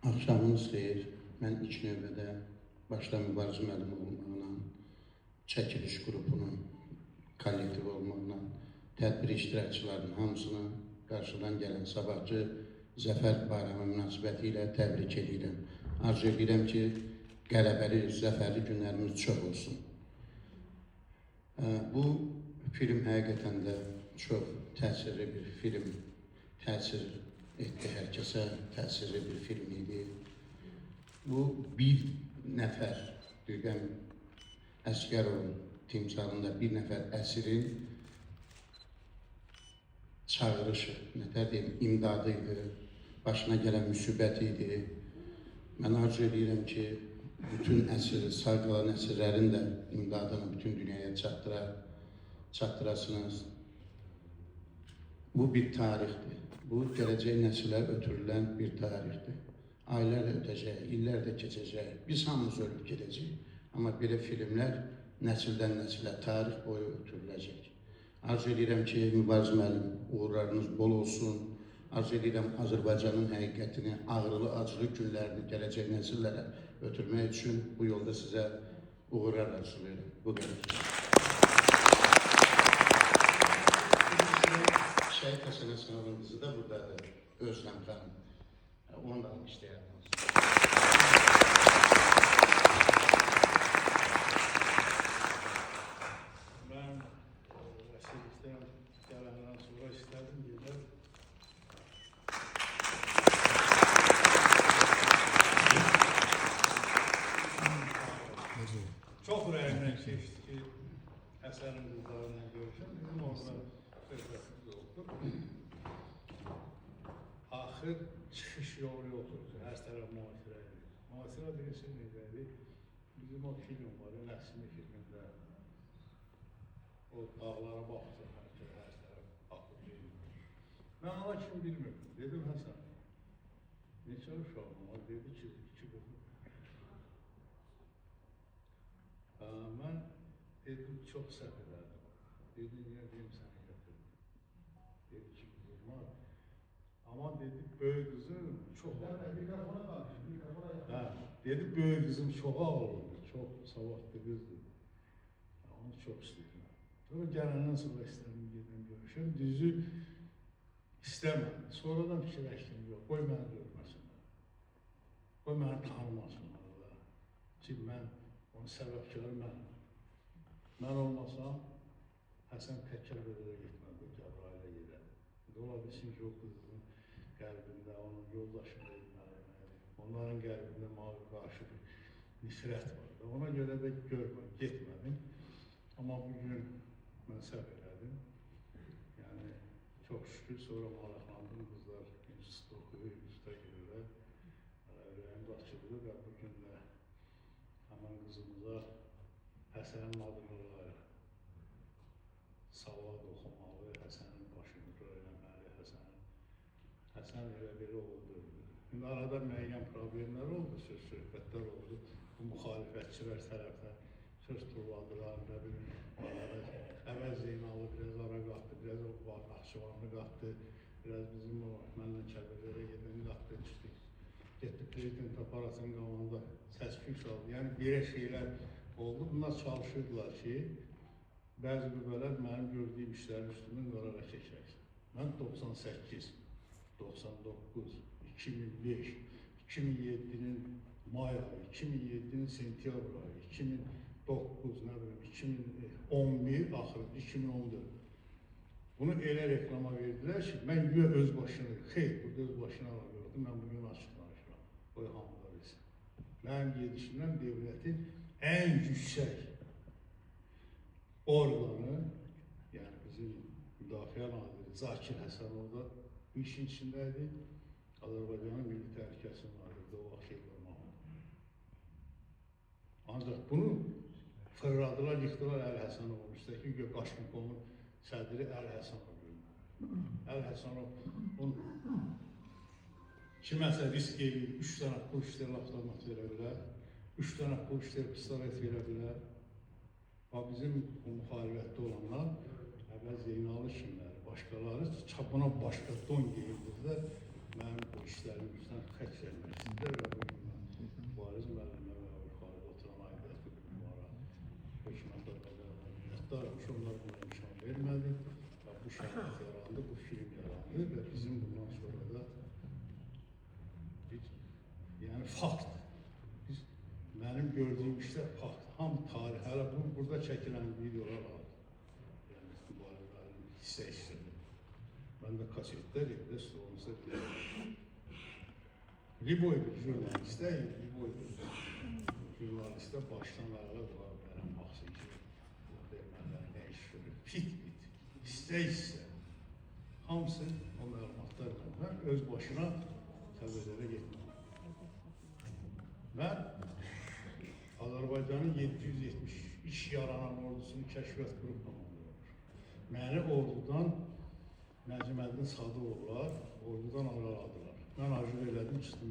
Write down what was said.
Axşamınız xeyir. Mən ilk növbədə başda Mübariz müəllim olmaqla, çəkiliş qrupunun kollektivi olmaqla, tədbir iştirakçılarının hamısını qarşıdan gələn sabahçı Zəfər bayramı münasibəti ilə təbrik edirəm. Arzu edirəm ki, qələbəli, zəfərli günlərimiz çox olsun. Bu film həqiqətən də çox təsirli bir film, təsir etdi hər kəsə, təsirli bir film idi. Bu bir nəfər, deyirəm, Əsgərovun timsalında bir nəfər əsirin çağırışı, nətər deyim, imdadı idi, başına gələn müsibət idi. Mən arzu edirəm ki, bütün əsir, sağ qalan əsirlərin də imdadını bütün dünyaya çatdırasınız. Bu bir tarixdir. Bu, gələcək nəsillər ötürülən bir tarixdir. Aylar da ötəcək, illər də keçəcək, biz hamımız ölüb gedəcək. Amma belə filmlər nəsildən nəsilə tarix boyu ötürüləcək. Arzu edirəm ki, Mübariz müəllim, uğurlarınız bol olsun. Arzu edirəm Azərbaycanın həqiqətini, ağrılı, acılı günlərini gələcək nəsillərə ötürmək üçün bu yolda sizə uğurlar arzulayıram. Bu qədər. Şəhid Həsən Həsənovun qızı da buradadır, Özləm xanım. Onu da almışlayalım. Ben əsirlikdən gələndən sonra istədim gedib. Çox ürəyimdən keçdi ki, Həsənin qızlarından görüşəm. Bizim orada söhbətimiz oldu. Axır çıxış yolu yoxdur. Hər tərəf müasirə edir. Müasirə deyilsin necədir? Bizim o film var, Nəsmi filmində. O dağlara baxdı, hər tərəf baxıb deyildir. Mən ona kim bilmirdim. Dedim, Həsən, neçə uşağım var? Dedi ki, 2 qızım. Mən dedim, çox səhv edərdim. Dedim, niyə deyim səni gətirdim. Dedi ki, qızım var. Ama dedi, böyük kızım çok dedi, böyük kızım çok ağırlıdır, çok savadlı kızdır. Onu çok istedim. Sonra gələndən sonra istedim, gedim görüşüm. Düzü istəmədim. Sonradan fikirləşdim, yox, qoy məni görməsinlər. Qoy məni tanımasınlar da. Ki, mən onun səbəbkarı mənəm. Mən olmasam, Həsən təkər belə getmədi, Cəbrailə gedər. Ola bilsin ki, o qızın qəlbində, onun yoldaşını edilməli, onların qəlbində mavi qarşı bir nifrət vardı. Ona görə də görmədim, getmədim. Amma bugün mən səhv elədim. Yəni, çox şükür, sonra maraqlandım, qızlar institutda oxuyur, instituta girirlər. Ürəyim açıldı və bugün də həmən qızımıza Həsənin adını qoyarıq. Savad oxumalı, Həsənin başını öyrənməli, Həsən elə belə oldu. İndi arada müəyyən problemlər oldu, söhbətlər oldu. Bu müxalifətçilər tərəfdən söz turladılar, nə bilim, əvəz Zeynalı biraz ara qatdı, biraz o Naxçıvanlı qatdı, biraz bizim o mənlə Kəbirlərə gedən qatdı, düşdük. Getdi prezident aparatının qalanında səs-küy saldı. Yəni, belə şeylər oldu. Bunlar çalışırdılar ki, bəzi qüvvələr mənim gördüyüm işlərin üstündən qərara keçək. Mən 98, 99, 2005, 2007'nin may ayı, 2007'nin sentyabr ayı, 2009, nə bilim, 2011, axırı 2014. Bunu elə reklama verdilər ki, mən güya öz başına, xeyr, burada öz başına alabiliyordu, mən bugün açıq danışıram, qoy hamıda bilsin. Mənim gedişimdən devlətin ən yüksək orqanı, yəni bizim Müdafiə Naziri Zakir Həsənov da bu işin içindəydi. Azərbaycanın Milli Təhlükəsinin nazirində o vaxt Şeyhlar Mahmud. Ancaq bunu fırladılar, yıxdılar Əli Həsənovun üstəki Qaşqınqomun sədri Əli Həsənov görünür. Əli Həsənov kiməsə risk edir, 3 dənə pul işlər avtomat verə bilər, 3 dənə pul işlər pistolet verə bilər. Bizim bu müxalifətdə olanlar, əvvəl Zeynalı kimləri, başqaları buna başqa don geyindirlər. Mənim bu işlərimizdən xətt vermək istəyirlər. bağlandı və bizim bundan sonra da bir, yəni fakt. Biz, mənim gördüyüm işlər fakt. Ham tarix, hələ burada çəkilən videolar var. Yəni, mübarilərin hissə-hissədir. Məndə kasetlər evdə stolunuzda bilirəm. Liboy bir jurnalistə, Liboy bir jurnalistə başdan ayağa qulaq verən baxsın ki, bu ermənilər nə iş görür, fit, hissə. Hamısı o məlumatlarla öz başına təbələrə getməli. Mən Azərbaycanın 770 iş yaranan ordusunun kəşfiyyat qrup komandırıdır. Məni ordudan Nəcməddin Sadıqovlar ordudan araladılar. Mən arzu elədim, çıxdım